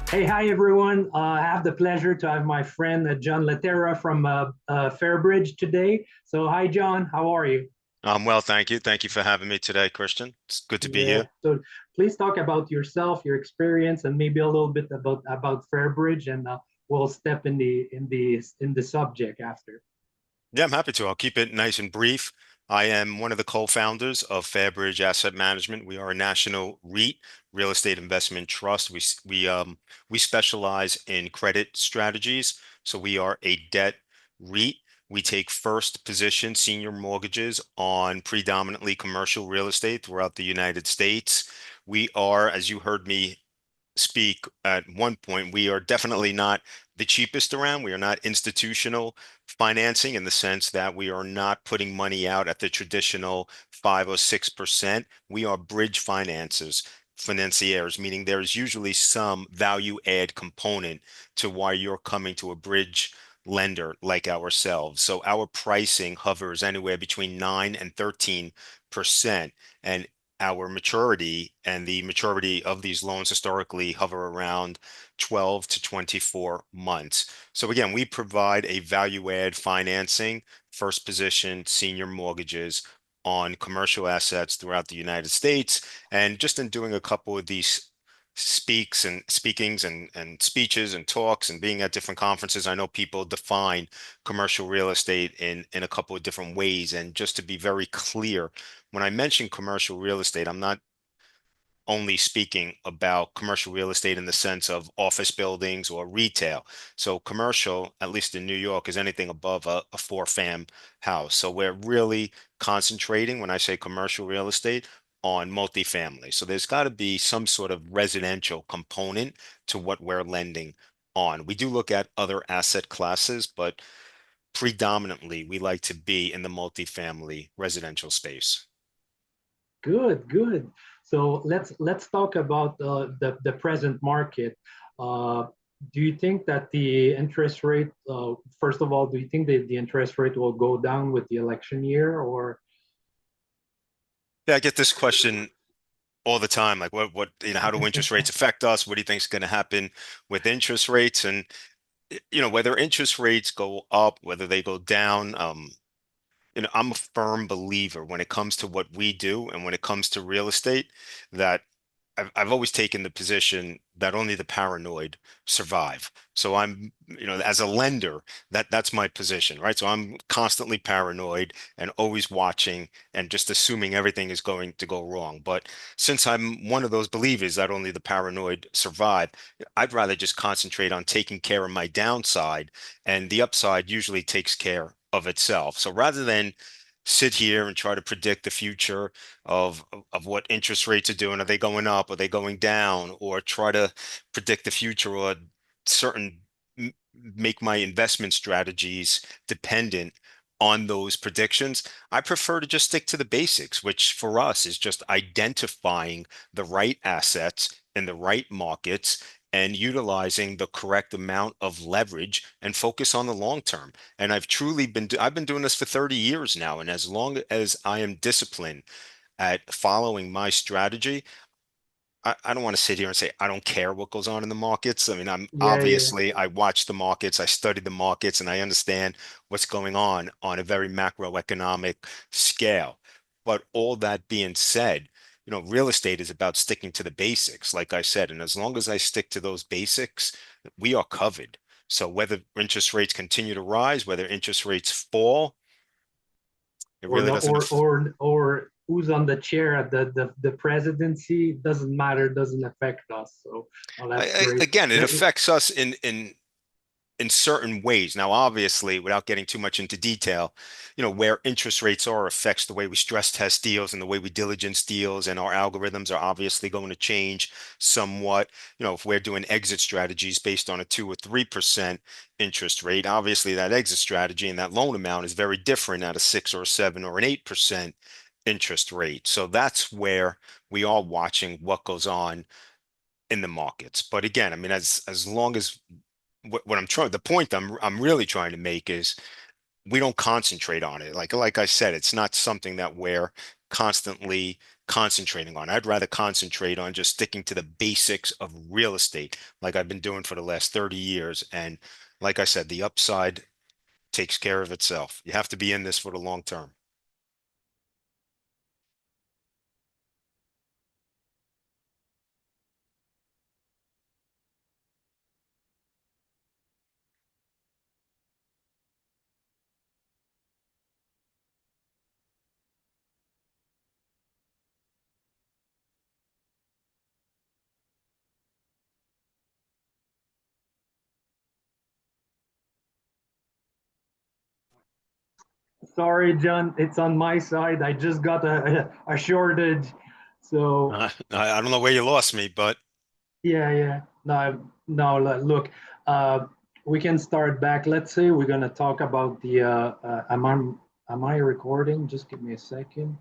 Hey, hi everyone. I have the pleasure to have my friend John Lettera from Fairbridge today. So, hi John, how are you? Well, thank you. Thank you for having me today, Christian. It's good to be Yeah. here. So, please talk about yourself, your experience, and maybe a little bit about Fairbridge, and we'll step in the subject after. Yeah, I'm happy to. I'll keep it nice and brief. I am one of the co-founders of Fairbridge Asset Management. We are a national REIT, real estate investment trust. We specialize in credit strategies. So we are a debt REIT. We take first position senior mortgages on predominantly commercial real estate throughout the United States. We are, as you heard me speak at one point, we are definitely not the cheapest around. We are not institutional financing in the sense that we are not putting money out at the traditional 5 or 6%. We are bridge financiers, meaning there's usually some value add component to why you're coming to a bridge lender like ourselves. So our pricing hovers anywhere between 9 and 13%. And our maturity and the maturity of these loans historically hover around 12 to 24 months. So again, we provide a value add financing, first position senior mortgages on commercial assets throughout the United States. And just in doing a couple of these speakings and speeches and talks and being at different conferences, I know people define commercial real estate in a couple of different ways. And just to be very clear, when I mention commercial real estate, I'm not only speaking about commercial real estate in the sense of office buildings or retail. So commercial, at least in New York, is anything above a four-fam house. So we're really concentrating, when I say commercial real estate, on multifamily. So there's got to be some sort of residential component to what we're lending on. We do look at other asset classes, but predominantly we like to be in the multifamily residential space. Good, good. So let's talk about the present market. Uh, do you think that the interest rate, first of all, do you think that the interest rate will go down with the election year, or Yeah, I get this question all the time. Like, how do interest rates affect us? What do you think is going to happen with interest rates? And, whether interest rates go up, whether they go down, I'm a firm believer when it comes to what we do and when it comes to real estate that I've always taken the position that only the paranoid survive. So as a lender, that's my position, right? So I'm constantly paranoid and always watching and just assuming everything is going to go wrong. But since I'm one of those believers that only the paranoid survive, I'd rather just concentrate on taking care of my downside, and the upside usually takes care of itself. So rather than sit here and try to predict the future of what interest rates are doing. Are they going up? Are they going down? Or try to predict the future or certain make my investment strategies dependent on those predictions. I prefer to just stick to the basics, which for us is just identifying the right assets in the right markets and utilizing the correct amount of leverage and focus on the long term. And I've been doing this for 30 years now. And as long as I am disciplined at following my strategy, I don't want to sit here and say I don't care what goes on in the markets. I mean, yeah, yeah. I watch the markets, I study the markets, and I understand what's going on a very macroeconomic scale. But all that being said, real estate is about sticking to the basics, like I said, and as long as I stick to those basics, we are covered. So whether interest rates continue to rise, whether interest rates fall, it Or really no, doesn't. or who's on the chair at the presidency doesn't matter, doesn't affect us. So, oh, that's great. Again, it Let, affects us in certain ways. Now, obviously, without getting too much into detail, where interest rates are affects the way we stress test deals and the way we diligence deals, and our algorithms are obviously going to change somewhat. If we're doing exit strategies based on a 2 or 3% interest rate, obviously that exit strategy and that loan amount is very different at a 6 or 7 or an 8% interest rate. So that's where we are watching what goes on in the markets. But again, I mean, as long as what the point I'm really trying to make is we don't concentrate on it. Like I said, it's not something that we're constantly concentrating on. I'd rather concentrate on just sticking to the basics of real estate like I've been doing for the last 30 years. And like I said, the upside takes care of itself. You have to be in this for the long term. Sorry, John, it's on my side. I just got a shortage. So I don't know where you lost me, but yeah, yeah. No, no, look, uh, we can start back. Let's say we're gonna talk about the am I recording? Just give me a second.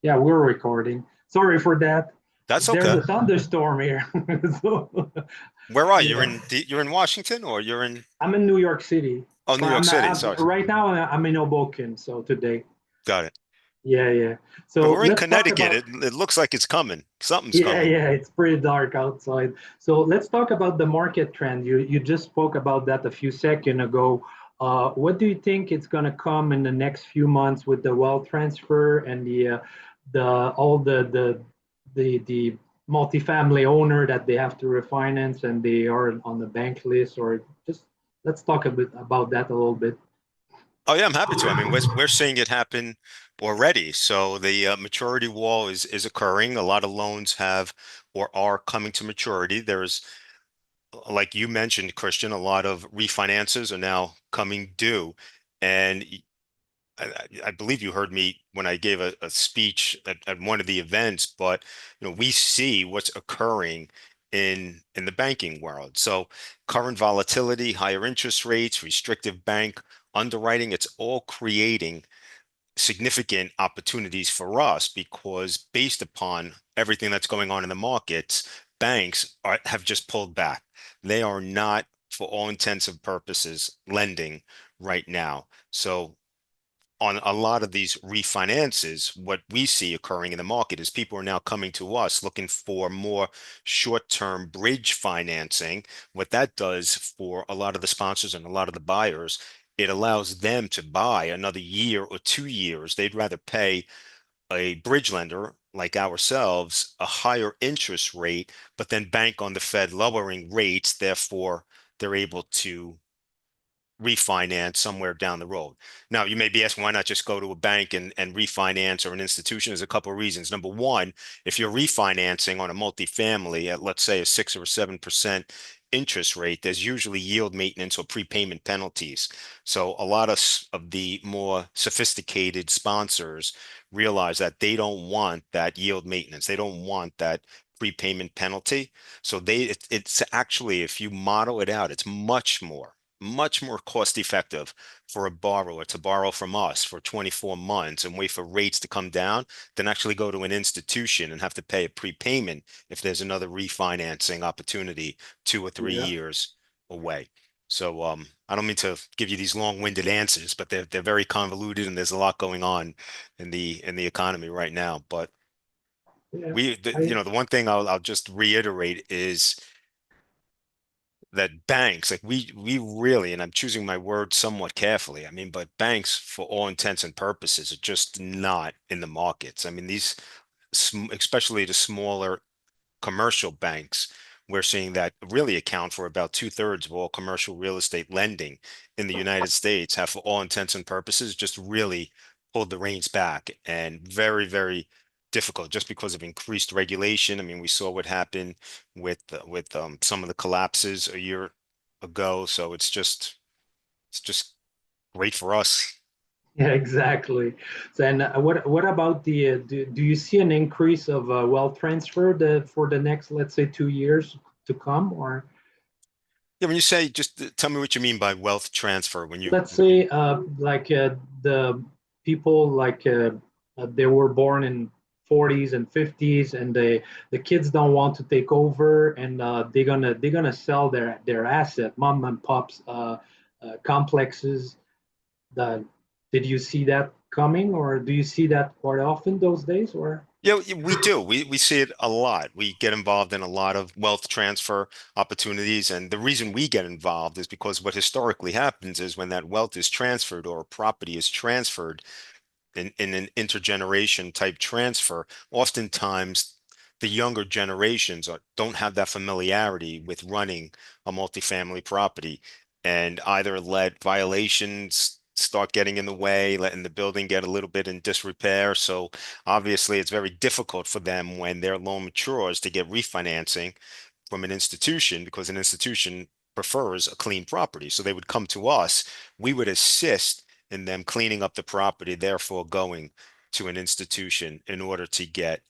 Yeah, we're recording. Sorry for that. that's There's okay. a thunderstorm here. So Where are you? yeah, You're in Washington or you're in I'm in New York City. oh, New York City. Sorry. Right now I'm in Hoboken. So today, Got it. yeah, yeah. But So we're in let's talk Connecticut. about. It looks like it's coming. Something's Yeah, coming. yeah, it's pretty dark outside. So let's talk about the market trend. You just spoke about that a few seconds ago. What do you think it's going to come in the next few months with the wealth transfer and the all the multifamily owner that they have to refinance and they are on the bank list? Or just let's talk a bit about that a little bit. Oh yeah, I'm happy to. I mean, we're seeing it happen already. So the maturity wall is occurring. A lot of loans have or are coming to maturity. There's, like you mentioned, Christian, a lot of refinances are now coming due, and I believe you heard me when I gave a speech at one of the events, but we see what's occurring in the banking world. So current volatility, higher interest rates, restrictive bank underwriting, it's all creating significant opportunities for us because based upon everything that's going on in the markets, have just pulled back. They are not, for all intents and purposes, lending right now. So on a lot of these refinances, what we see occurring in the market is people are now coming to us looking for more short-term bridge financing. What that does for a lot of the sponsors and a lot of the buyers, it allows them to buy another year or 2 years. They'd rather pay a bridge lender like ourselves a higher interest rate, but then bank on the Fed lowering rates. Therefore, they're able to refinance somewhere down the road. Now, you may be asking, why not just go to a bank and refinance or an institution? There's a couple of reasons. Number one, if you're refinancing on a multifamily at, let's say, a 6 or 7% interest rate, there's usually yield maintenance or prepayment penalties. So a lot of the more sophisticated sponsors realize that they don't want that yield maintenance. They don't want that prepayment penalty. So it's actually, if you model it out, it's much more cost effective for a borrower to borrow from us for 24 months and wait for rates to come down than actually go to an institution and have to pay a prepayment if there's another refinancing opportunity 2 or 3 Yeah. years away. So I don't mean to give you these long-winded answers, but they're very convoluted and there's a lot going on in the economy right now. But Yeah. I the one thing I'll just reiterate is that banks, like we really, and I'm choosing my words somewhat carefully. I mean, but banks, for all intents and purposes, are just not in the markets. I mean, especially the smaller commercial banks, we're seeing that really account for about two-thirds of all commercial real estate lending in the United States have, for all intents and purposes, just really pulled the reins back and very, very difficult just because of increased regulation. I mean, we saw what happened with some of the collapses a year ago. So it's just great for us. Yeah, exactly. So, and what about do you see an increase of wealth transfer for the next, let's say, 2 years to come? Or Yeah, when you say, just tell me what you mean by wealth transfer let's when you say like the people like they were born in 40s and 50s and the kids don't want to take over and they're gonna sell their asset, mom and pops complexes. The, did you see that coming or do you see that quite often those days or? Yeah, we do. We see it a lot. We get involved in a lot of wealth transfer opportunities, and the reason we get involved is because what historically happens is when that wealth is transferred or a property is transferred in an intergeneration type transfer, oftentimes the younger generations don't have that familiarity with running a multifamily property and either let violations start getting in the way, letting the building get a little bit in disrepair. So obviously it's very difficult for them when their loan matures to get refinancing from an institution because an institution prefers a clean property. So they would come to us, we would assist in them cleaning up the property, therefore going to an institution in order to get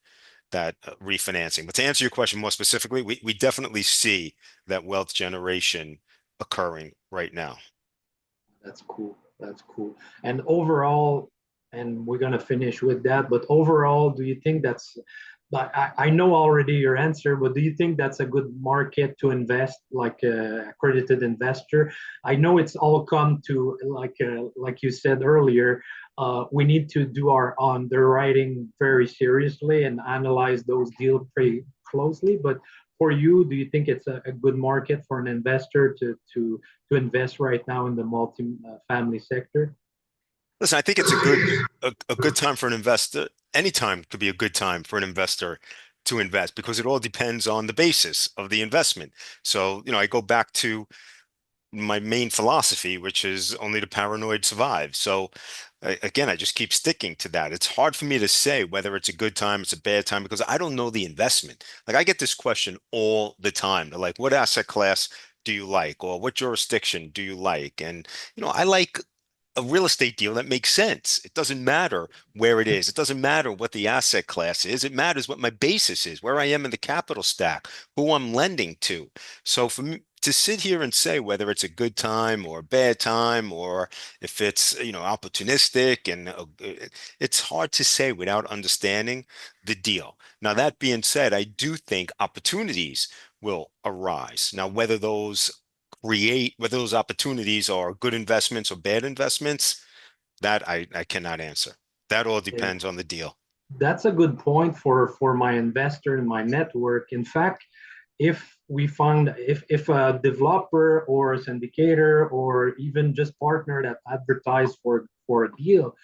that refinancing. But to answer your question more specifically, we definitely see that wealth generation occurring right now. That's cool. That's cool. And overall, and we're gonna finish with that, but overall, do you think that's, but I know already your answer, but do you think that's a good market to invest, like a accredited investor? I know it's all come to like you said earlier, we need to do our underwriting very seriously and analyze those deals pretty closely. But for you, do you think it's a good market for an investor to invest right now in the multi-family sector? Listen, I think it's a good time for an investor. Any time could be a good time for an investor to invest because it all depends on the basis of the investment. So, I go back to my main philosophy, which is only the paranoid survive. So again, I just keep sticking to that. It's hard for me to say whether it's a good time, it's a bad time, because I don't know the investment. Like I get this question all the time. They're like, what asset class do you like? Or what jurisdiction do you like? And, I like a real estate deal that makes sense. It doesn't matter where it is. It doesn't matter what the asset class is. It matters what my basis is, where I am in the capital stack, who I'm lending to. So for me to sit here and say whether it's a good time or a bad time, or if it's, opportunistic and it's hard to say without understanding the deal. Now, that being said, I do think opportunities will arise. Now, whether those opportunities are good investments or bad investments, that I cannot answer. That all Yeah, depends on the deal. that's a good point for my investor in my network. In fact, if a developer or a syndicator or even just partner that advertise for a deal,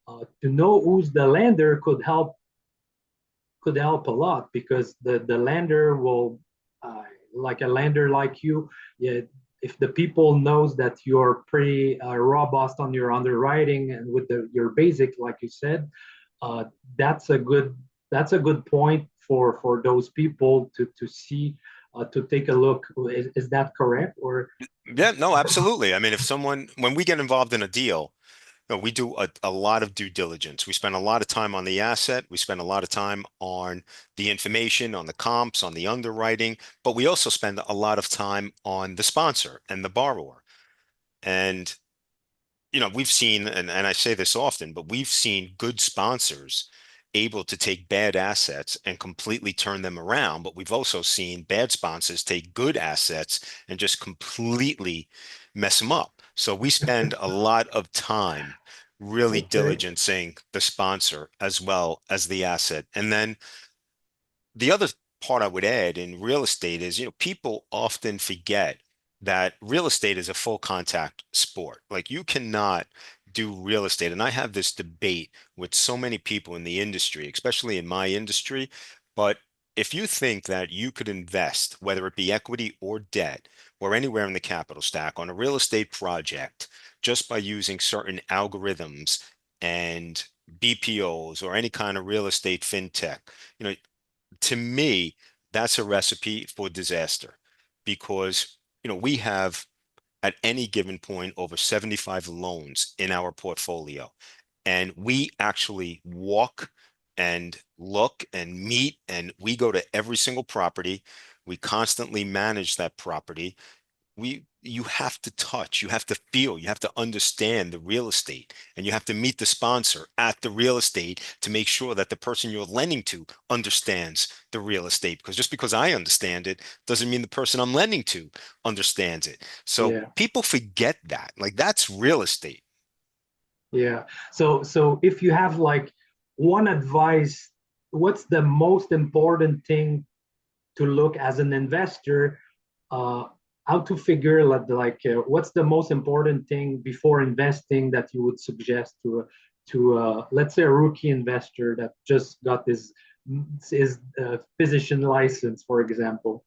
to know who's the lender could help a lot because the lender will, like a lender like you, yeah, if the people knows that you're pretty robust on your underwriting and with your basic, like you said, uh, that's a good point for those people to see, to take a look. Is that correct? Or Yeah, no, absolutely. I mean, when we get involved in a deal, no, we do a lot of due diligence. We spend a lot of time on the asset. We spend a lot of time on the information, on the comps, on the underwriting, but we also spend a lot of time on the sponsor and the borrower. And we've seen, and I say this often, but we've seen good sponsors able to take bad assets and completely turn them around. But we've also seen bad sponsors take good assets and just completely mess them up. So we spend a lot of time really okay, diligencing the sponsor as well as the asset. And then the other part I would add in real estate is, people often forget that real estate is a full contact sport. Like you cannot do real estate. And I have this debate with so many people in the industry, especially in my industry. But if you think that you could invest, whether it be equity or debt, or anywhere in the capital stack on a real estate project, just by using certain algorithms and BPOs or any kind of real estate fintech, you know, to me, that's a recipe for disaster because, we have at any given point over 75 loans in our portfolio. And we actually walk and look and meet, and we go to every single property. We constantly manage that property. You have to touch, you have to feel, you have to understand the real estate, and you have to meet the sponsor at the real estate to make sure that the person you're lending to understands the real estate. Because just because I understand it doesn't mean the person I'm lending to understands it. So yeah. people forget that. Like that's real estate. Yeah. So if you have like one advice, what's the most important thing to look as an investor, uh, how to figure what's the most important thing before investing that you would suggest to let's say a rookie investor that just got his physician license, for example.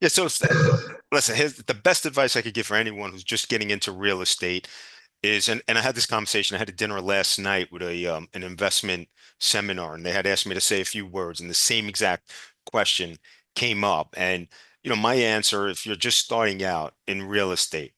Yeah, so listen, here's the best advice I could give for anyone who's just getting into real estate is, and I had this conversation. I had a dinner last night with a an investment seminar, and they had asked me to say a few words, and the same exact question came up. And my answer, if you're just starting out in real estate,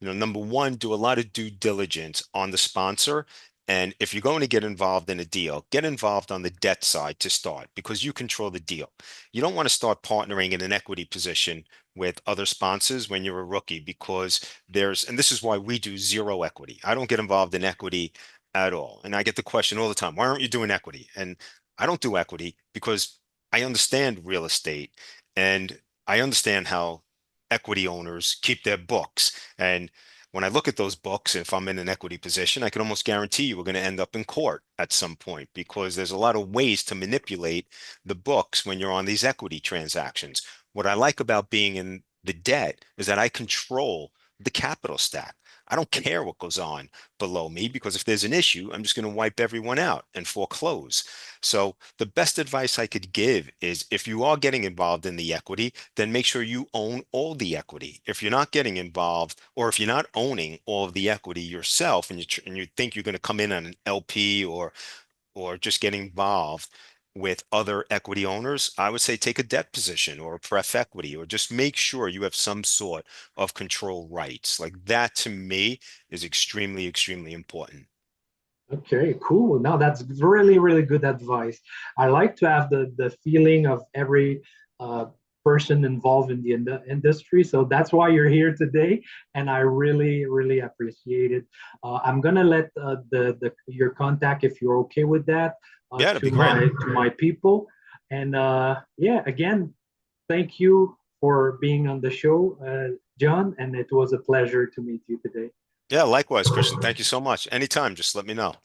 number one, do a lot of due diligence on the sponsor. And if you're going to get involved in a deal, get involved on the debt side to start because you control the deal. You don't want to start partnering in an equity position with other sponsors when you're a rookie because and this is why we do zero equity. I don't get involved in equity at all. And I get the question all the time, why aren't you doing equity? And I don't do equity because I understand real estate and I understand how equity owners keep their books. And when I look at those books, if I'm in an equity position, I can almost guarantee you we're going to end up in court at some point because there's a lot of ways to manipulate the books when you're on these equity transactions. What I like about being in the debt is that I control the capital stack. I don't care what goes on below me because if there's an issue, I'm just going to wipe everyone out and foreclose. So the best advice I could give is if you are getting involved in the equity, then make sure you own all the equity. If you're not getting involved or if you're not owning all of the equity yourself and you think you're going to come in on an LP or just get involved with other equity owners, I would say take a debt position or a pref equity, or just make sure you have some sort of control rights. Like that to me is extremely, extremely important. Okay, cool. Now that's really, really good advice. I like to have the feeling of every uh, person involved in the industry. So that's why you're here today, and I really, really appreciate it. I'm gonna let the your contact, if you're okay with that, Yeah, that'd to be great. my people. And yeah, again, thank you for being on the show, John. And it was a pleasure to meet you today. Yeah, likewise, Christian. Thank you so much. Anytime, just let me know.